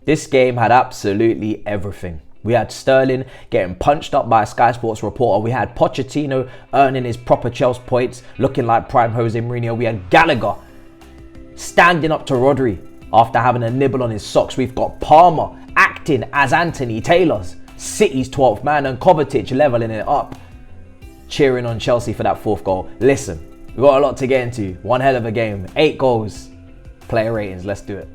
This game had absolutely everything. We had Sterling getting punched up by a Sky Sports reporter. We had Pochettino earning his proper Chelsea points, looking like prime Jose Mourinho. We had Gallagher standing up to Rodri after having a nibble on his socks. We've got Palmer acting as Anthony Taylor's City's 12th man, and Kovacic leveling it up, cheering on Chelsea for that 4th goal. Listen, we've got a lot to get into. One hell of a game. 8 goals. Player ratings. Let's do it.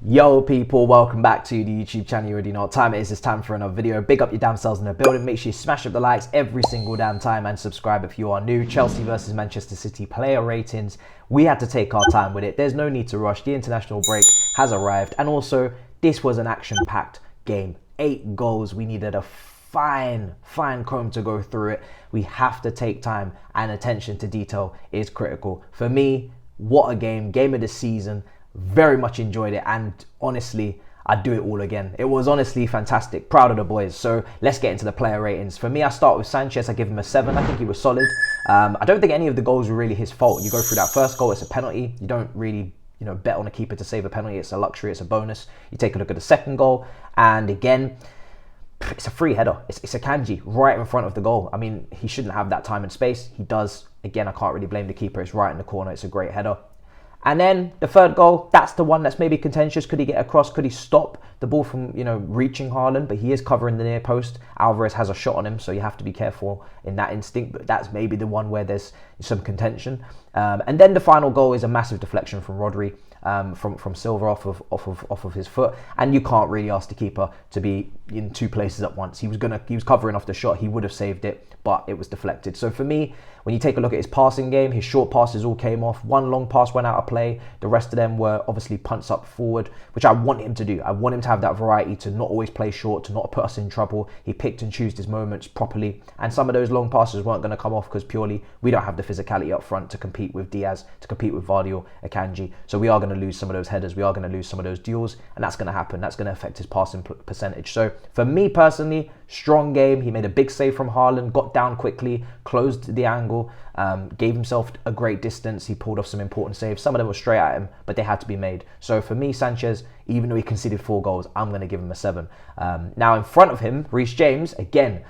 Yo people, welcome back to the YouTube channel. You already know what time it is. It's time for another video. Big up your damn selves in the building. Make sure you smash up the likes every single damn time and subscribe if you are new. Chelsea versus Manchester City player ratings. We had to take our time with it. There's no need to rush. The international break has arrived, and also this was an action-packed game. 8 goals. We needed a fine comb to go through it. We have to take time, and attention to detail is critical. For me, what a game of the season. Very much enjoyed it, and honestly, I'd do it all again. It was honestly fantastic. Proud of the boys. So let's get into the player ratings. For me, I start with Sanchez. I give him a 7. I think he was solid. I don't think any of the goals were really his fault. You go through that first goal, it's a penalty. You don't really, bet on a keeper to save a penalty. It's a luxury, it's a bonus. You take a look at the second goal, and again, it's a free header. It's a Kanji right in front of the goal. I mean, he shouldn't have that time and space. He does. Again, I can't really blame the keeper. It's right in the corner. It's a great header. And then the third goal, that's the one that's maybe contentious. Could he get across? Could he stop the ball from, reaching Hairline? But he is covering the near post. Alvarez has a shot on him, so you have to be careful in that instinct. But that's maybe the one where there's some contention. And then the final goal is a massive deflection from Rodri, from Silva off of his foot. And you can't really ask the keeper to be in 2 places at once. He was covering off the shot. He would have saved it, but it was deflected. So for me, when you take a look at his passing game, his short passes all came off. 1 long pass went out of play. The rest of them were obviously punts up forward, which I want him to do. I want him to have that variety, to not always play short, to not put us in trouble. He picked and chose his moments properly. And some of those long passes weren't going to come off because purely we don't have the physicality up front to compete with Diaz, to compete with Vardy or Akanji. So we are going to lose some of those headers. We are going to lose some of those duels. And that's going to happen. That's going to affect his passing percentage. So for me personally, strong game. He made a big save from Hairline, got down quickly, closed the angle, gave himself a great distance. He pulled off some important saves. Some of them were straight at him, but they had to be made. So for me, Sanchez, even though he conceded 4 goals, I'm going to give him a 7. Now in front of him, Reece James, again,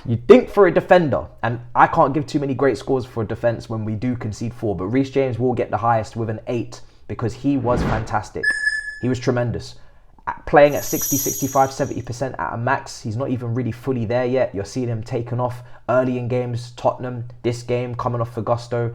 you'd think for a defender, and I can't give too many great scores for a defence when we do concede 4, but Reece James will get the highest with an 8 because he was fantastic. He was tremendous. Playing at 60, 65, 70% at a max. He's not even really fully there yet. You're seeing him taken off early in games. Tottenham, this game, coming off for Gusto.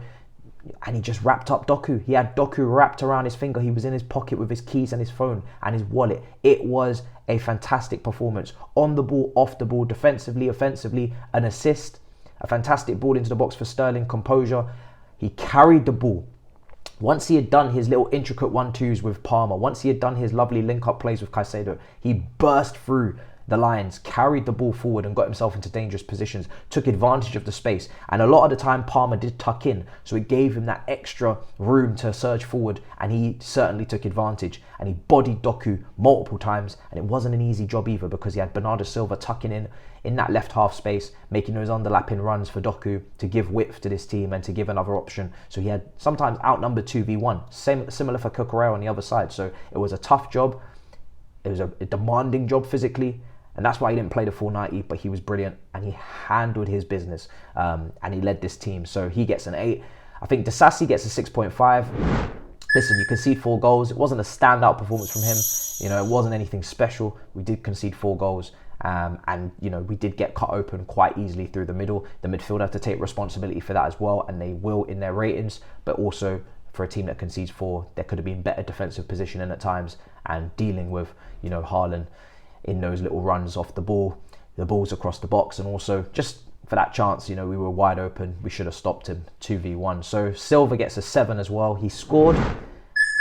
And he just wrapped up Doku. He had Doku wrapped around his finger. He was in his pocket with his keys and his phone and his wallet. It was a fantastic performance. On the ball, off the ball, defensively, offensively, an assist. A fantastic ball into the box for Sterling, composure. He carried the ball. Once he had done his little intricate 1-2s with Palmer, once he had done his lovely link-up plays with Caicedo, he burst through the lines, carried the ball forward and got himself into dangerous positions, took advantage of the space. And a lot of the time, Palmer did tuck in, so it gave him that extra room to surge forward, and he certainly took advantage. And he bodied Doku multiple times, and it wasn't an easy job either because he had Bernardo Silva tucking in that left half space, making those underlapping runs for Doku to give width to this team and to give another option. So he had sometimes outnumbered 2v1, similar for Cucurella on the other side. So it was a tough job. It was a demanding job physically, and that's why he didn't play the full 90, but he was brilliant and he handled his business, and he led this team. So he gets an 8. I think Disasi gets a 6.5. Listen, you concede 4 goals. It wasn't a standout performance from him. It wasn't anything special. We did concede 4 goals. And we did get cut open quite easily through the middle. The midfield have to take responsibility for that as well, and they will in their ratings. But also for a team that concedes 4, there could have been better defensive positioning at times and dealing with Hairline in those little runs off the ball, the balls across the box, and also just for that chance, we were wide open. We should have stopped him 2v1. So Silva gets a 7 as well. He scored,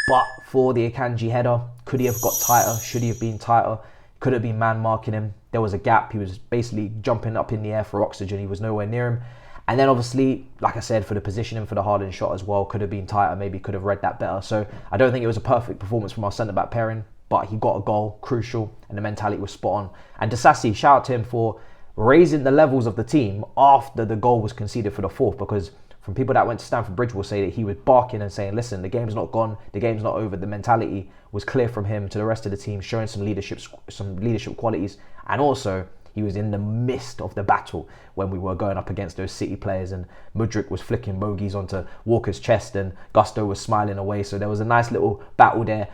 but for the Akanji header, could he have got tighter? Should he have been tighter? Could have been man marking him. There was a gap. He was basically jumping up in the air for oxygen. He was nowhere near him. And then obviously, like I said, for the positioning for the Hairline shot as well, could have been tighter. Maybe could have read that better. So I don't think it was a perfect performance from our centre-back pairing, but he got a goal, crucial, and the mentality was spot on. And Disasi, shout out to him for raising the levels of the team after the goal was conceded for the fourth, because from people that went to Stamford Bridge will say that he was barking and saying, listen, the game's not gone, the game's not over. The mentality was clear from him to the rest of the team, showing some leadership qualities. And also, he was in the midst of the battle when we were going up against those City players, and Mudryk was flicking bogeys onto Walker's chest and Gusto was smiling away. So there was a nice little battle there.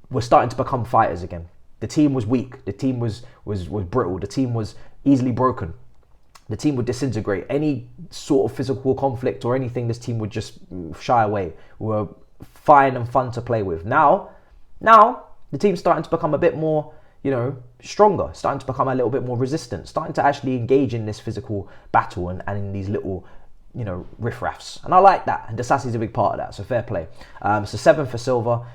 We're starting to become fighters again. The team was weak. The team was brittle. The team was easily broken. The team would disintegrate. Any sort of physical conflict or anything, this team would just shy away. We were fine and fun to play with. Now the team's starting to become a bit more, stronger, starting to become a little bit more resistant, starting to actually engage in this physical battle and in these little, riffraffs. And I like that. And Disasi's a big part of that. So fair play. So 7 for Silva.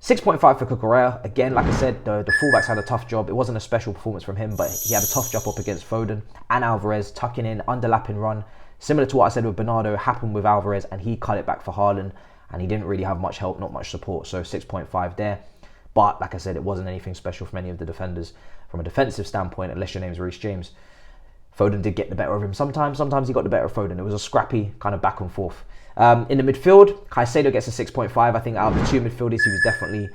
6.5 for Cucurella. Again, like I said, the fullbacks had a tough job. It wasn't a special performance from him, but he had a tough job up against Foden and Alvarez, tucking in, underlapping run. Similar to what I said with Bernardo, happened with Alvarez, and he cut it back for Hairline, and he didn't really have much help, not much support. So 6.5 there. But like I said, it wasn't anything special from any of the defenders from a defensive standpoint, unless your name's Reece James. Foden did get the better of him sometimes. Sometimes he got the better of Foden. It was a scrappy kind of back and forth. In the midfield, Caicedo gets a 6.5. I think out of the two midfielders, he was definitely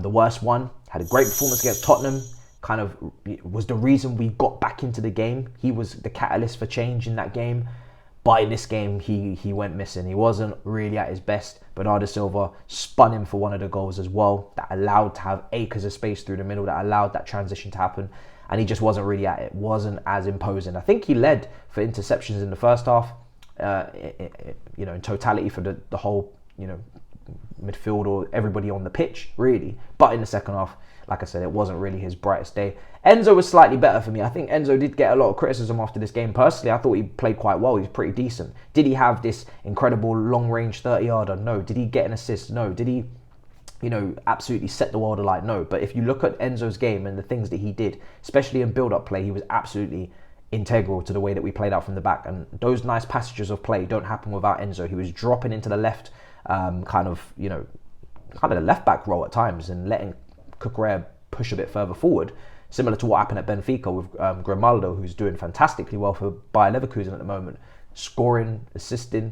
the worst one. Had a great performance against Tottenham. Kind of was the reason we got back into the game. He was the catalyst for change in that game. But in this game, he went missing. He wasn't really at his best. Bernardo Silva spun him for one of the goals as well. That allowed to have acres of space through the middle. That allowed that transition to happen. And he just wasn't really at it. Wasn't as imposing. I think he led for interceptions in the first half. In totality for the whole, midfield or everybody on the pitch, really. But in the second half, like I said, it wasn't really his brightest day. Enzo was slightly better for me. I think Enzo did get a lot of criticism after this game. Personally, I thought he played quite well. He was pretty decent. Did he have this incredible long-range 30-yarder? No. Did he get an assist? No. Did he, absolutely set the world alight? No. But if you look at Enzo's game and the things that he did, especially in build-up play, he was absolutely integral to the way that we played out from the back. And those nice passages of play don't happen without Enzo. He was dropping into the left, kind of the left-back role at times and letting Cucurella push a bit further forward, similar to what happened at Benfica with Grimaldo, who's doing fantastically well for Bayer Leverkusen at the moment, scoring, assisting.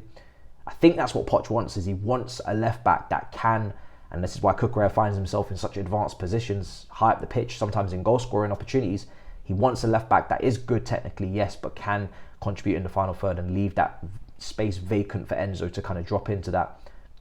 I think that's what Poch wants, is he wants a left-back that can, and this is why Cucurella finds himself in such advanced positions, high up the pitch, sometimes in goal-scoring opportunities. He wants a left-back that is good technically, yes, but can contribute in the final third and leave that space vacant for Enzo to kind of drop into that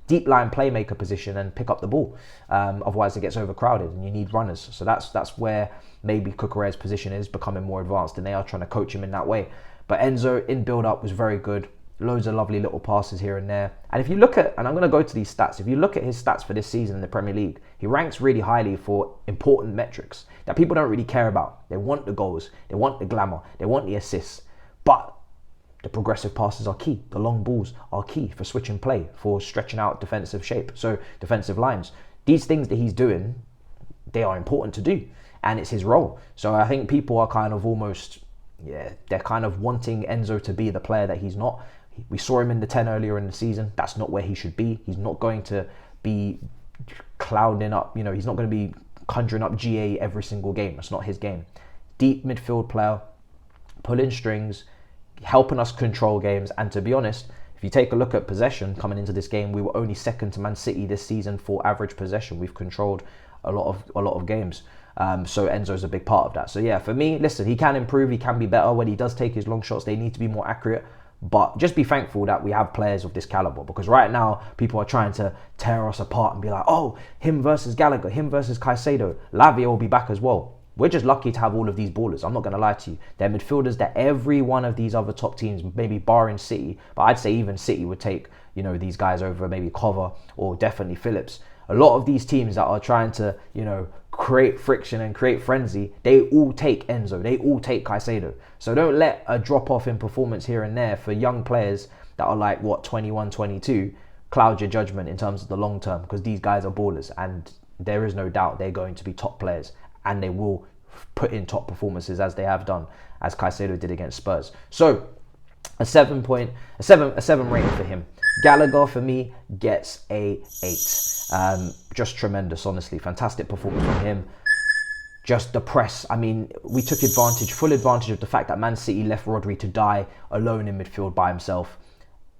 deep line playmaker position and pick up the ball. Otherwise it gets overcrowded and you need runners. So that's where maybe Cucurella's position is becoming more advanced, and they are trying to coach him in that way. But Enzo in build-up was very good. Loads of lovely little passes here and there. And if you look at, and I'm going to go to these stats, if you look at his stats for this season in the Premier League, he ranks really highly for important metrics that people don't really care about. They want the goals, they want the glamour, they want the assists. But the progressive passes are key. The long balls are key for switching play, for stretching out defensive shape, so defensive lines. These things that he's doing, they are important to do, and it's his role. So I think people are kind of almost, they're kind of wanting Enzo to be the player that he's not. We saw him in the 10 earlier in the season. That's not where he should be. He's not going to be clouding up, he's not going to be conjuring up GA every single game. That's not his game. Deep midfield player, pulling strings, helping us control games. And to be honest, if you take a look at possession coming into this game, we were only second to Man City this season for average possession. We've controlled a lot of games. So Enzo's a big part of that. So yeah, for me, listen, he can improve. He can be better. When he does take his long shots, they need to be more accurate. But just be thankful that we have players of this caliber, because right now people are trying to tear us apart and be like, oh, him versus Gallagher, him versus Caicedo, Lavia will be back as well. We're just lucky to have all of these ballers. I'm not going to lie to you. They're midfielders that every one of these other top teams, maybe barring City, but I'd say even City would take, these guys over maybe Cover or definitely Phillips. A lot of these teams that are trying to, create friction and create frenzy, they all take Enzo, they all take Caicedo. So don't let a drop off in performance here and there for young players that are like, 21, 22, cloud your judgment in terms of the long term, because these guys are ballers and there is no doubt they're going to be top players and they will put in top performances as they have done, as Caicedo did against Spurs. So a 7 rating for him. Gallagher for me gets a 8. Just tremendous, honestly. Fantastic performance from him. just the press. I mean, we took full advantage of the fact that Man City left Rodri to die alone in midfield by himself.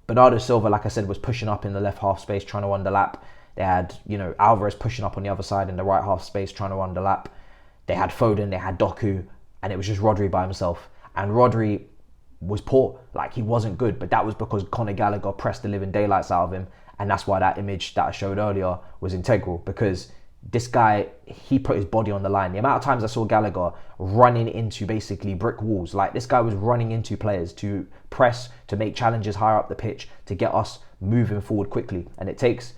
Bernardo Silva, like I said, was pushing up in the left half space, trying to underlap. They had, Alvarez pushing up on the other side in the right half space, trying to underlap. They had Foden, they had Doku, and it was just Rodri by himself. And Rodri was poor, like he wasn't good, but that was because Conor Gallagher pressed the living daylights out of him. And that's why that image that I showed earlier was integral, because this guy, he put his body on the line. The amount of times I saw Gallagher running into basically brick walls, like this guy was running into players to press, to make challenges higher up the pitch, to get us moving forward quickly. And it takes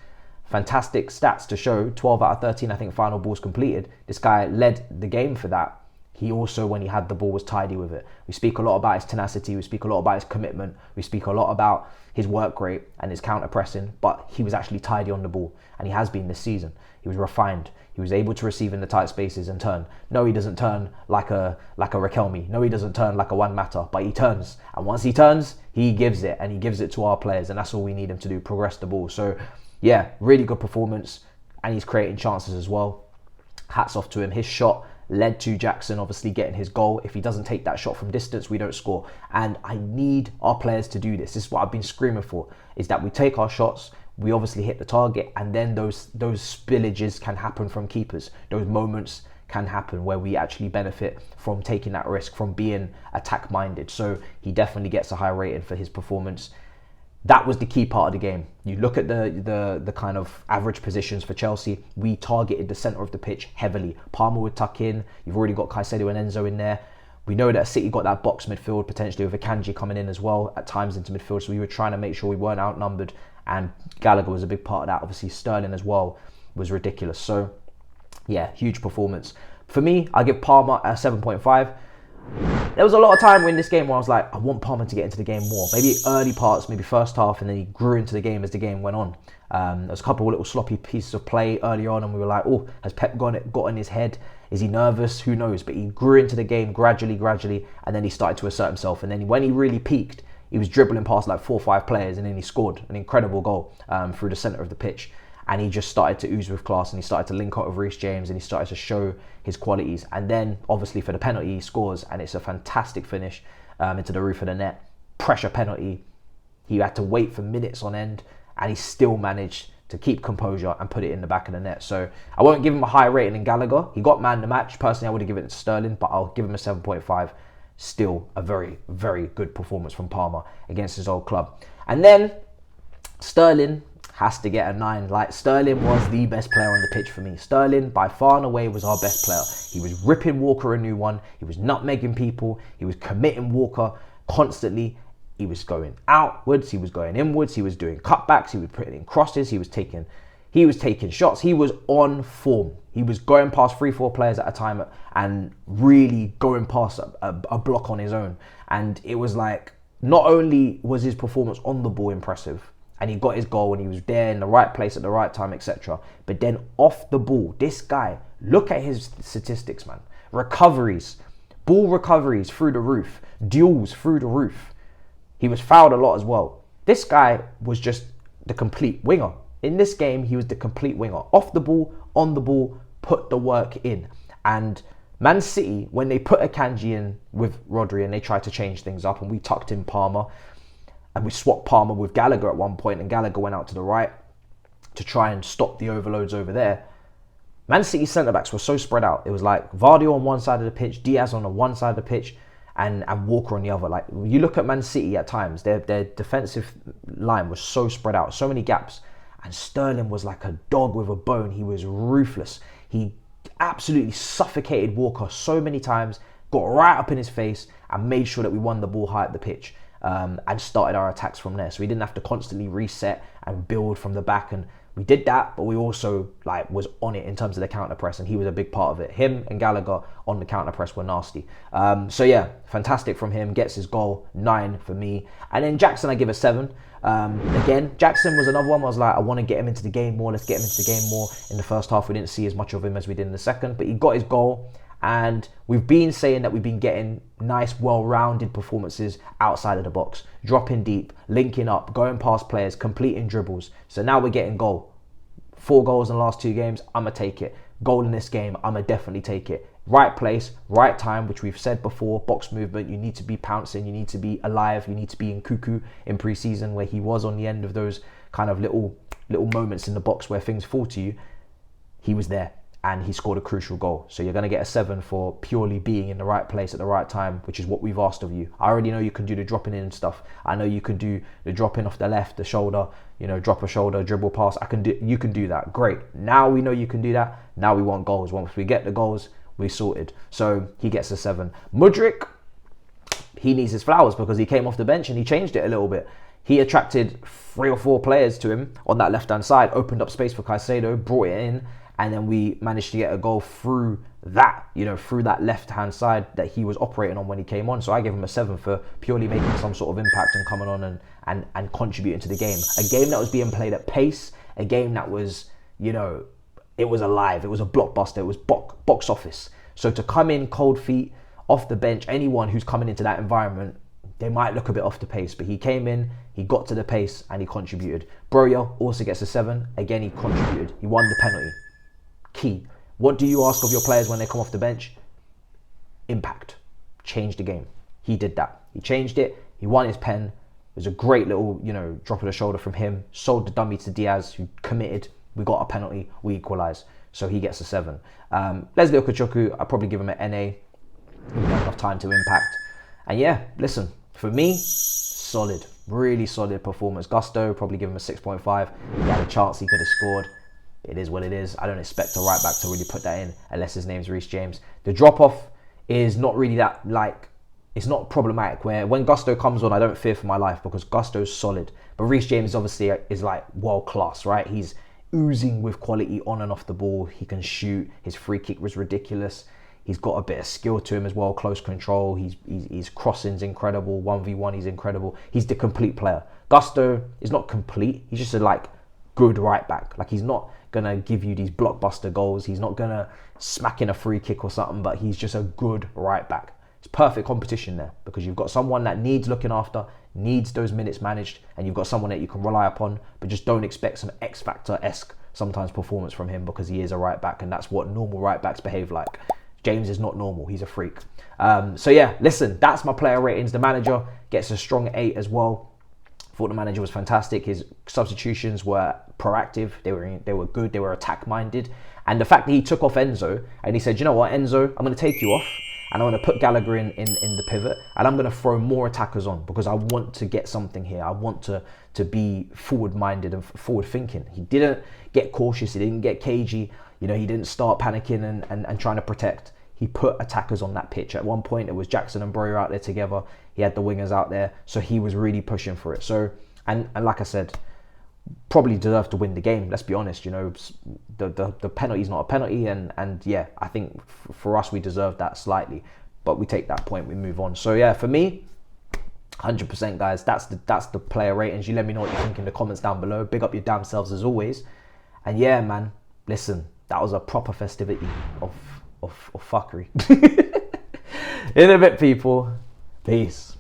fantastic stats to show 12 out of 13, I think, final balls completed. This guy led the game for that. He also, when he had the ball, was tidy with it. We speak a lot about his tenacity. We speak a lot about his commitment. We speak a lot about his work rate and his counter pressing, but he was actually tidy on the ball, and he has been this season. He was refined. He was able to receive in the tight spaces and turn. No, he doesn't turn like a Raquelme. No, he doesn't turn like a Juan Mata, but he turns. And once he turns, he gives it, and he gives it to our players, and that's all we need him to do, progress the ball. So, yeah, really good performance, and he's creating chances as well. Hats off to him. His shot led to Jackson obviously getting his goal. If he doesn't take that shot from distance, we don't score. And I need our players to do this. This is what I've been screaming for, is that we take our shots, we obviously hit the target, and then those spillages can happen from keepers. Those moments can happen where we actually benefit from taking that risk, from being attack-minded. So he definitely gets a high rating for his performance. That was the key part of the game. You look at the kind of average positions for Chelsea. We targeted the centre of the pitch heavily. Palmer would tuck in. You've already got Caicedo and Enzo in there. We know that City got that box midfield, potentially with Akanji coming in as well at times into midfield. So we were trying to make sure we weren't outnumbered. And Gallagher was a big part of that. Obviously, Sterling as well was ridiculous. So, yeah, huge performance. For me, I give Palmer a 7.5. There was a lot of time in this game where I was like, I want Palmer to get into the game more. Maybe early parts, maybe first half, and then he grew into the game as the game went on. There was a couple of little sloppy pieces of play early on, and we were like, oh, has Pep got in his head? Is he nervous? Who knows? But he grew into the game gradually, and then he started to assert himself. And then when he really peaked, he was dribbling past like 4 or 5 players, and then he scored an incredible goal through the centre of the pitch. And he just started to ooze with class, and he started to link up with Reece James, and he started to show his qualities. And then, obviously, for the penalty, he scores, and it's a fantastic finish into the roof of the net. Pressure penalty. He had to wait for minutes on end, and he still managed to keep composure and put it in the back of the net. So I won't give him a high rating in Gallagher. He got man of the match. Personally, I would have given it to Sterling, but I'll give him a 7.5. Still a very, very good performance from Palmer against his old club. And then Sterling has to get a 9. Like, Sterling was the best player on the pitch for me. Sterling, by far and away, was our best player. He was ripping Walker a new one. He was nutmegging people. He was committing Walker constantly. He was going outwards. He was going inwards. He was doing cutbacks. He was putting in crosses. He was taking shots. He was on form. He was going past 3-4 players at a time and really going past a block on his own. And it was like, not only was his performance on the ball impressive, and he got his goal and he was there in the right place at the right time, etc. But then off the ball, this guy, look at his statistics, man. Recoveries, ball recoveries through the roof, duels through the roof. He was fouled a lot as well. This guy was just the complete winger. In this game, he was the complete winger. Off the ball, on the ball, put the work in. And Man City, when they put Akanji in with Rodri and they tried to change things up, and we tucked in Palmer, and we swapped Palmer with Gallagher at one point, and Gallagher went out to the right to try and stop the overloads over there. Man City centre-backs were so spread out. It was like Vardy on one side of the pitch, Diaz on the one side of the pitch, and Walker on the other. Like, you look at Man City at times, their defensive line was so spread out, so many gaps. And Sterling was like a dog with a bone. He was ruthless. He absolutely suffocated Walker so many times, got right up in his face, and made sure that we won the ball high at the pitch. And started our attacks from there. So we didn't have to constantly reset and build from the back. And we did that, but we also was on it in terms of the counter press, and he was a big part of it. Him and Gallagher on the counter press were nasty. So yeah, fantastic from him. Gets his goal, 9 for me. And then Jackson, I give a 7. Again, Jackson was another one where I was like, I want to get him into the game more. Let's get him into the game more. In the first half, we didn't see as much of him as we did in the second, but he got his goal. And we've been saying that we've been getting nice, well-rounded performances outside of the box. Dropping deep, linking up, going past players, completing dribbles. So now we're getting goal. 4 goals in the last 2 games, I'ma take it. Goal in this game, I'ma definitely take it. right place, right time, which we've said before, box movement, you need to be pouncing, you need to be alive, you need to be in cuckoo in pre-season, where he was on the end of those kind of little moments in the box where things fall to you. He was there and he scored a crucial goal. So you're going to get a 7 for purely being in the right place at the right time, which is what we've asked of you. I already know you can do the dropping in and stuff. I know you can do the dropping off the left, the shoulder, you know, drop a shoulder, dribble pass. You can do that. Great. Now we know you can do that. Now we want goals. Once we get the goals, we sorted. So he gets a 7. Mudryk, he needs his flowers because he came off the bench and he changed it a little bit. He attracted 3 or 4 players to him on that left-hand side, opened up space for Caicedo, brought it in, and then we managed to get a goal through that, you know, through that left-hand side that he was operating on when he came on. So I gave him a 7 for purely making some sort of impact and coming on and contributing to the game. A game that was being played at pace, a game that was, you know, it was alive, it was a blockbuster, it was box office. So to come in cold feet, off the bench, anyone who's coming into that environment, they might look a bit off the pace, but he came in, he got to the pace, and he contributed. Broja also gets a 7. Again, he contributed. He won the penalty. Key. What do you ask of your players when they come off the bench? Impact. Change the game. He did that. He changed it. He won his pen. It was a great little, you know, drop of the shoulder from him. Sold the dummy to Diaz, who committed. We got a penalty. We equalised. So he gets a 7. Leslie Okachuku, I'll probably give him an NA. He didn't have enough time to impact. And yeah, listen, for me, solid. Really solid performance. Gusto, probably give him a 6.5. He had a chance, he could have scored. It is what it is. I don't expect a right back to really put that in unless his name's Reece James. The drop-off is not really that, like, it's not problematic. Where when Gusto comes on, I don't fear for my life because Gusto's solid. But Reece James obviously is like world-class, right? He's oozing with quality on and off the ball. He can shoot. His free kick was ridiculous. He's got a bit of skill to him as well, close control. His crossing's incredible. 1v1, he's incredible. He's the complete player. Gusto is not complete. He's just a like good right back. Like he's not gonna give you these blockbuster goals. He's not gonna smack in a free kick or something, but he's just a good right back. It's perfect competition there because you've got someone that needs looking after, needs those minutes managed, and you've got someone that you can rely upon, but just don't expect some X Factor-esque sometimes performance from him because he is a right back and that's what normal right backs behave like. James is not normal. He's a freak. So yeah, listen, that's my player ratings. The manager gets a strong 8 as well. Thought the manager was fantastic. His substitutions were proactive. They were good. They were attack-minded. And the fact that he took off Enzo and he said, you know what, Enzo, I'm going to take you off and I'm going to put Gallagher in the pivot and I'm going to throw more attackers on because I want to get something here. I want to be forward-minded and forward-thinking. He didn't get cautious. He didn't get cagey. You know, he didn't start panicking and trying to protect. He put attackers on that pitch. At one point, it was Jackson and Broja out there together. He had the wingers out there. So he was really pushing for it. So, and like I said, probably deserved to win the game. Let's be honest, you know, the penalty's not a penalty. And yeah, I think for us, we deserved that slightly. But we take that point, we move on. So yeah, for me, 100% guys, that's the player ratings. You let me know what you think in the comments down below. Big up your damn selves as always. And yeah, man, listen, that was a proper festivity of fuckery. In a bit, people. Peace.